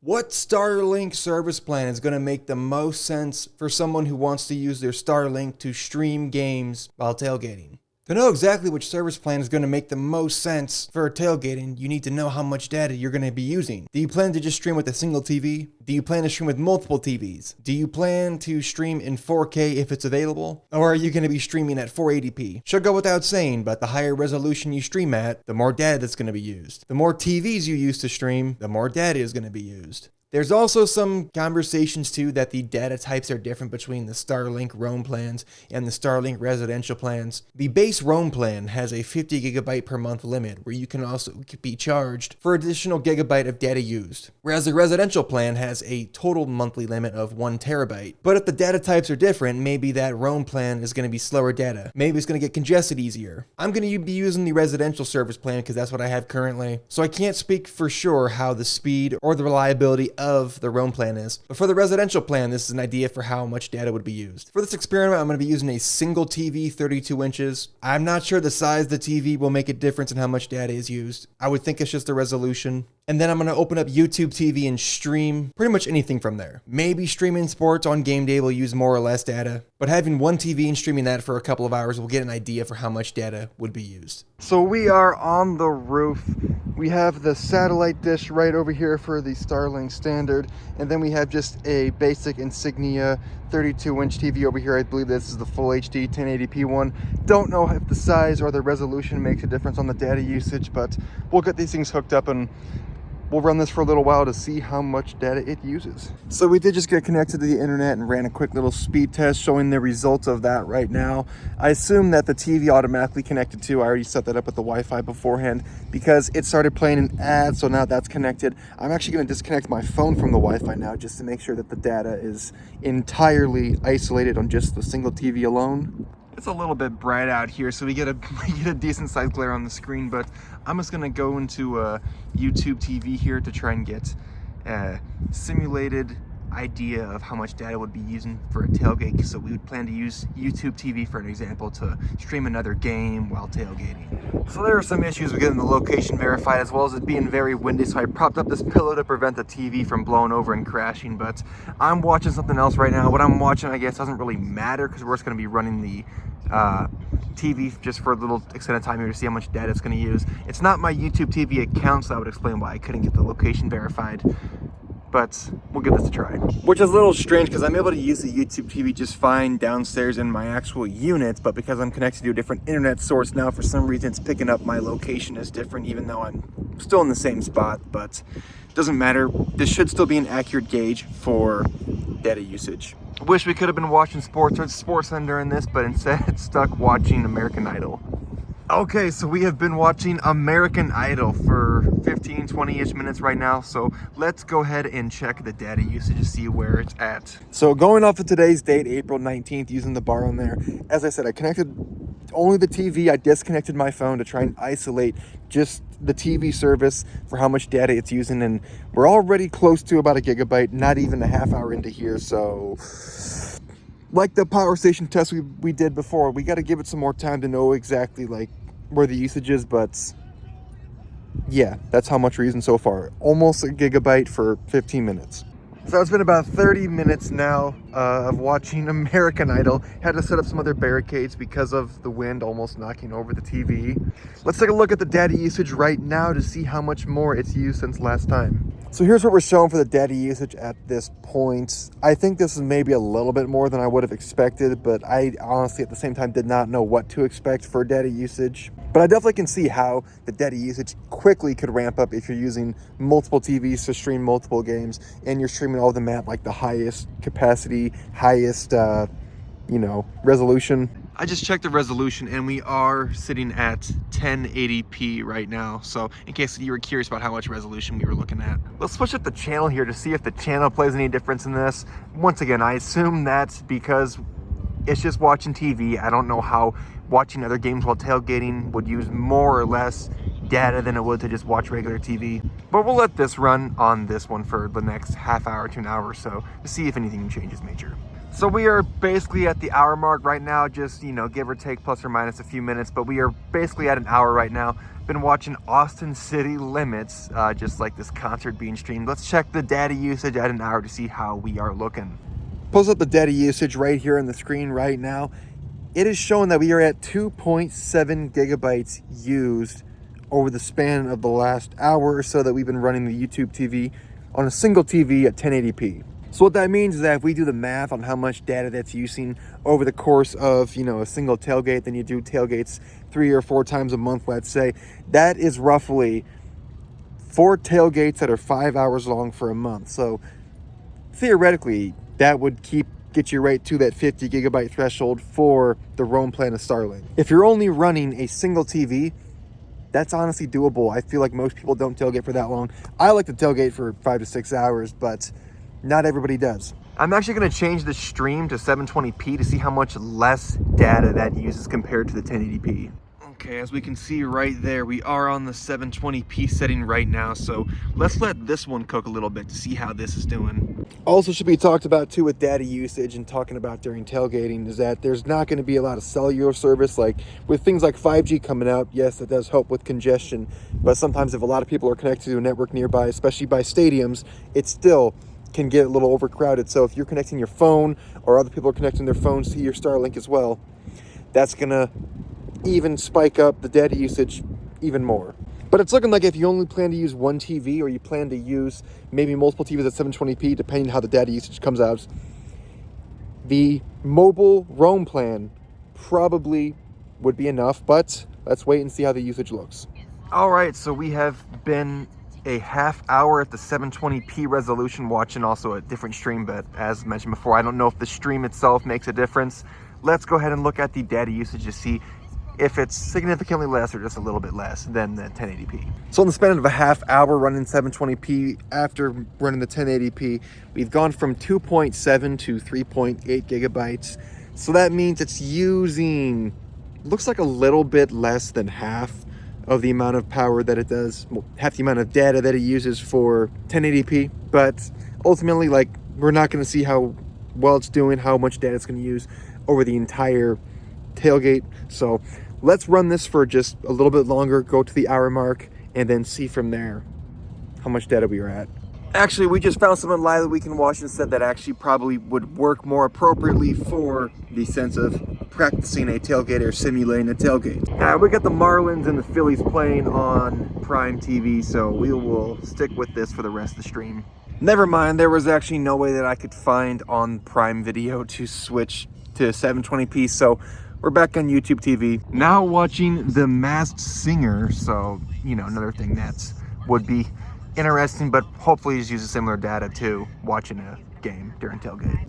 What Starlink service plan is going to make the most sense for someone who wants to use their Starlink to stream games while tailgating? To know exactly which service plan is going to make the most sense for tailgating, you need to know how much data you're going to be using. Do you plan to just stream with a single TV? Do you plan to stream with multiple TVs? Do you plan to stream in 4K if it's available? Or are you going to be streaming at 480p? Should go without saying, but the higher resolution you stream at, the more data that's going to be used. The more TVs you use to stream, the more data is going to be used. There's also some conversations too that the data types are different between the Starlink Roam plans and the Starlink residential plans. The base Roam plan has a 50 gigabyte per month limit where you can also be charged for additional gigabyte of data used. Whereas the residential plan has a total monthly limit of 1 terabyte. But if the data types are different, maybe that Roam plan is going to be slower data. Maybe it's going to get congested easier. I'm going to be using the residential service plan because that's what I have currently. So I can't speak for sure how the speed or the reliability of the Roam plan is. But for the residential plan, this is an idea for how much data would be used. For this experiment, I'm going to be using a single TV, 32 inches. I'm not sure the size of the TV will make a difference in how much data is used. I would think it's just the resolution. And then I'm going to open up YouTube TV and stream pretty much anything from there. Maybe streaming sports on game day will use more or less data, but having one TV and streaming that for a couple of hours will get an idea for how much data would be used. So we are on the roof. We have the satellite dish right over here for the Starlink standard, and then we have just a basic Insignia 32-inch TV over here. I believe this is the full HD 1080p one. Don't know if the size or the resolution makes a difference on the data usage, but we'll get these things hooked up and we'll run this for a little while to see how much data it uses. So we did just get connected to the internet and ran a quick little speed test showing the results of that right now. I assume that the TV automatically connected to. I already set that up with the Wi-Fi beforehand because it started playing an ad, so now that's connected. I'm actually going to disconnect my phone from the Wi-Fi now just to make sure that the data is entirely isolated on just the single TV alone. It's a little bit bright out here, so we get a decent sized glare on the screen, but I'm just gonna go into YouTube TV here to try and get a simulated idea of how much data would be using for a tailgate. So we would plan to use YouTube TV for an example to stream another game while tailgating. So there are some issues with getting the location verified, as well as it being very windy, so I propped up this pillow to prevent the TV from blowing over and crashing. But I'm watching something else right now. What I'm watching, I guess, doesn't really matter because we're just going to be running the TV just for a little extended time here to see how much data it's going to use. It's not my YouTube TV account, so that would explain why I couldn't get the location verified. But we'll give this a try. Which is a little strange because I'm able to use the YouTube TV just fine downstairs in my actual unit, but because I'm connected to a different internet source now, for some reason it's picking up my location as different, even though I'm still in the same spot. But it doesn't matter. This should still be an accurate gauge for data usage. I wish we could have been watching sports or SportsCenter during this, but instead it's stuck watching American Idol. Okay, so we have been watching American Idol for 15-20-ish minutes right now, so let's go ahead and check the data usage to see where it's at. So going off of today's date, April 19th, using the bar on there, as I said, I connected only the TV. I disconnected my phone to try and isolate just the TV service for how much data it's using, and we're already close to about a gigabyte, not even a half hour into here, so like the power station test we did before, we got to give it some more time to know exactly like where the usage is, but yeah, that's how much we're using so far. Almost a gigabyte for 15 minutes. So it's been about 30 minutes now of watching American Idol. Had to set up some other barricades because of the wind almost knocking over the TV. Let's take a look at the data usage right now to see how much more it's used since last time. So here's what we're showing for the data usage at this point. I think this is maybe a little bit more than I would have expected, but I honestly at the same time did not know what to expect for data usage. But I definitely can see how the data usage quickly could ramp up if you're using multiple TVs to stream multiple games and you're streaming all of them at like the highest capacity, highest, resolution. I just checked the resolution and we are sitting at 1080p right now. So in case you were curious about how much resolution we were looking at. Let's switch up the channel here to see if the channel plays any difference in this. Once again, I assume that's because it's just watching TV. I don't know how watching other games while tailgating would use more or less data than it would to just watch regular TV. But we'll let this run on this one for the next half hour to an hour or so to see if anything changes major. So we are basically at the hour mark right now, just, you know, give or take plus or minus a few minutes, but we are basically at an hour right now. Been watching Austin City Limits, just like this concert being streamed. Let's check the data usage at an hour to see how we are looking. Pulls up the data usage right here on the screen right now. It is showing that we are at 2.7 gigabytes used over the span of the last hour or so that we've been running the YouTube TV on a single TV at 1080p. So what that means is that if we do the math on how much data that's using over the course of, you know, a single tailgate, then you do tailgates 3 or 4 times a month, let's say, that is roughly 4 tailgates that are 5 hours long for a month. So theoretically, that would get you right to that 50 gigabyte threshold for the roam plan of Starlink. If you're only running a single TV, that's honestly doable. I feel like most people don't tailgate for that long. I like to tailgate for 5 to 6 hours, but not everybody does. I'm actually going to change the stream to 720p to see how much less data that uses compared to the 1080p. Okay, as we can see right there, we are on the 720p setting right now, so let's let this one cook a little bit to see how this is doing. Also should be talked about too with data usage and talking about during tailgating is that there's not going to be a lot of cellular service. Like with things like 5G coming out, yes, that does help with congestion, but sometimes if a lot of people are connected to a network nearby, especially by stadiums, it still can get a little overcrowded. So if you're connecting your phone or other people are connecting their phones to your Starlink as well, that's gonna even spike up the data usage even more. But it's looking like if you only plan to use one TV or you plan to use maybe multiple TVs at 720p, depending how the data usage comes out, the mobile roam plan probably would be enough, but let's wait and see how the usage looks. All right, so we have been a half hour at the 720p resolution watching also a different stream, but as mentioned before, I don't know if the stream itself makes a difference. Let's go ahead and look at the data usage to see if it's significantly less or just a little bit less than the 1080p. So in the span of a half hour running 720p after running the 1080p, we've gone from 2.7 to 3.8 gigabytes. So that means it's using, looks like a little bit less than half of the amount of power that it does, well, half the amount of data that it uses for 1080p. But ultimately, like, we're not going to see how well it's doing, how much data it's going to use over the entire tailgate. So let's run this for just a little bit longer, go to the hour mark, and then see from there how much data we are at. Actually, we just found something live that we can watch instead that actually probably would work more appropriately for the sense of practicing a tailgate or simulating a tailgate. We got the Marlins and the Phillies playing on Prime TV, so we will stick with this for the rest of the stream. Never mind, there was actually no way that I could find on Prime Video to switch to 720p, so we're back on YouTube TV. Now watching The Masked Singer, so, you know, another thing that would be interesting, but hopefully just use similar data to watching a game during tailgate.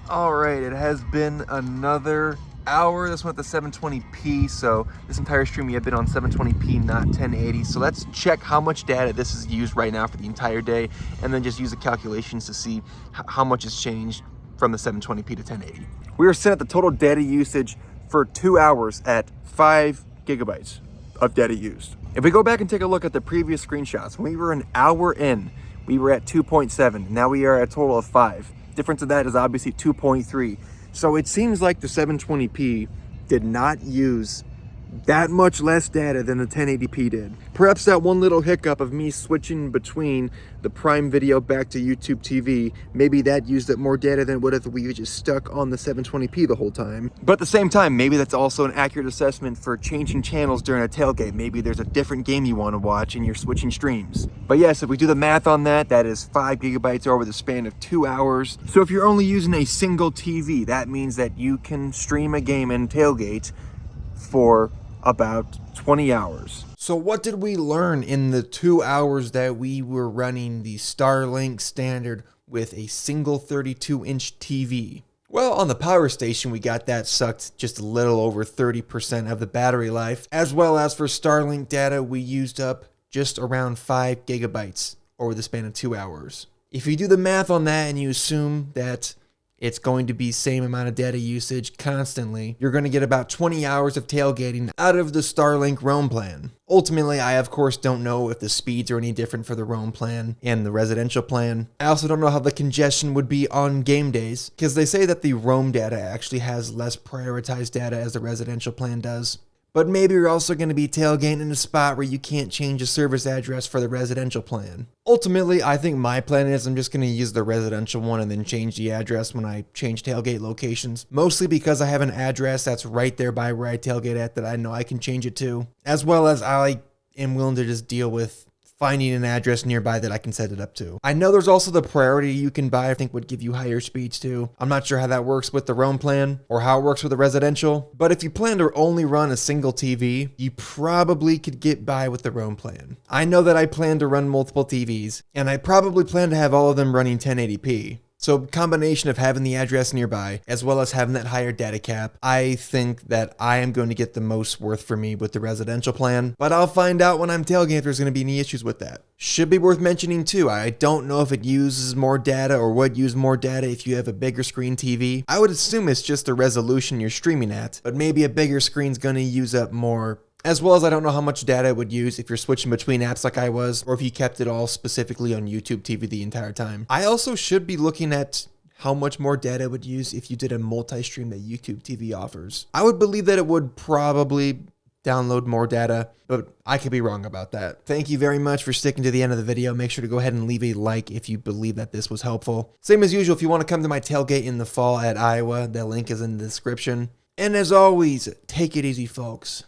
All right, it has been another hour. This went to 720p, so this entire stream we have been on 720p, not 1080. So let's check how much data this is used right now for the entire day, and then just use the calculations to see how much has changed from the 720p to 1080. We are sitting at the total data usage for 2 hours at 5 gigabytes of data used. If we go back and take a look at the previous screenshots, when we were an hour in, we were at 2.7. Now we are at a total of 5. Difference of that is obviously 2.3. So it seems like the 720p did not use that much less data than the 1080p did. Perhaps that one little hiccup of me switching between the Prime Video back to YouTube TV, maybe that used up more data than it would if we just stuck on the 720p the whole time. But at the same time, maybe that's also an accurate assessment for changing channels during a tailgate. Maybe there's a different game you want to watch and you're switching streams. But yes, if we do the math on that, that is 5 gigabytes over the span of 2 hours. So if you're only using a single TV, that means that you can stream a game and tailgate for about 20 hours. So what did we learn in the 2 hours that we were running the Starlink standard with a single 32-inch TV? Well, on the power station, we got that sucked just a little over 30% of the battery life, as well as for Starlink data, we used up just around 5 gigabytes over the span of 2 hours. If you do the math on that and you assume that It's going to be same amount of data usage constantly. You're going to get about 20 hours of tailgating out of the Starlink roam plan. Ultimately, I of course don't know if the speeds are any different for the roam plan and the residential plan. I also don't know how the congestion would be on game days, because they say that the roam data actually has less prioritized data as the residential plan does. But maybe you're also going to be tailgating in a spot where you can't change a service address for the residential plan. Ultimately, I think my plan is I'm just going to use the residential one and then change the address when I change tailgate locations. Mostly because I have an address that's right there by where I tailgate at that I know I can change it to. As well as I am willing to just deal with finding an address nearby that I can set it up to. I know there's also the priority you can buy, I think would give you higher speeds too. I'm not sure how that works with the roam plan or how it works with the residential, but if you plan to only run a single TV, you probably could get by with the roam plan. I know that I plan to run multiple TVs, and I probably plan to have all of them running 1080p. So combination of having the address nearby, as well as having that higher data cap, I think that I am going to get the most worth for me with the residential plan, but I'll find out when I'm tailgating if there's going to be any issues with that. Should be worth mentioning too, I don't know if it uses more data or would use more data if you have a bigger screen TV. I would assume it's just the resolution you're streaming at, but maybe a bigger screen's going to use up more. As well as I don't know how much data it would use if you're switching between apps like I was, or if you kept it all specifically on YouTube TV the entire time. I also should be looking at how much more data it would use if you did a multi-stream that YouTube TV offers. I would believe that it would probably download more data, but I could be wrong about that. Thank you very much for sticking to the end of the video. Make sure to go ahead and leave a like if you believe that this was helpful. Same as usual, if you want to come to my tailgate in the fall at Iowa, the link is in the description. And as always, take it easy, folks.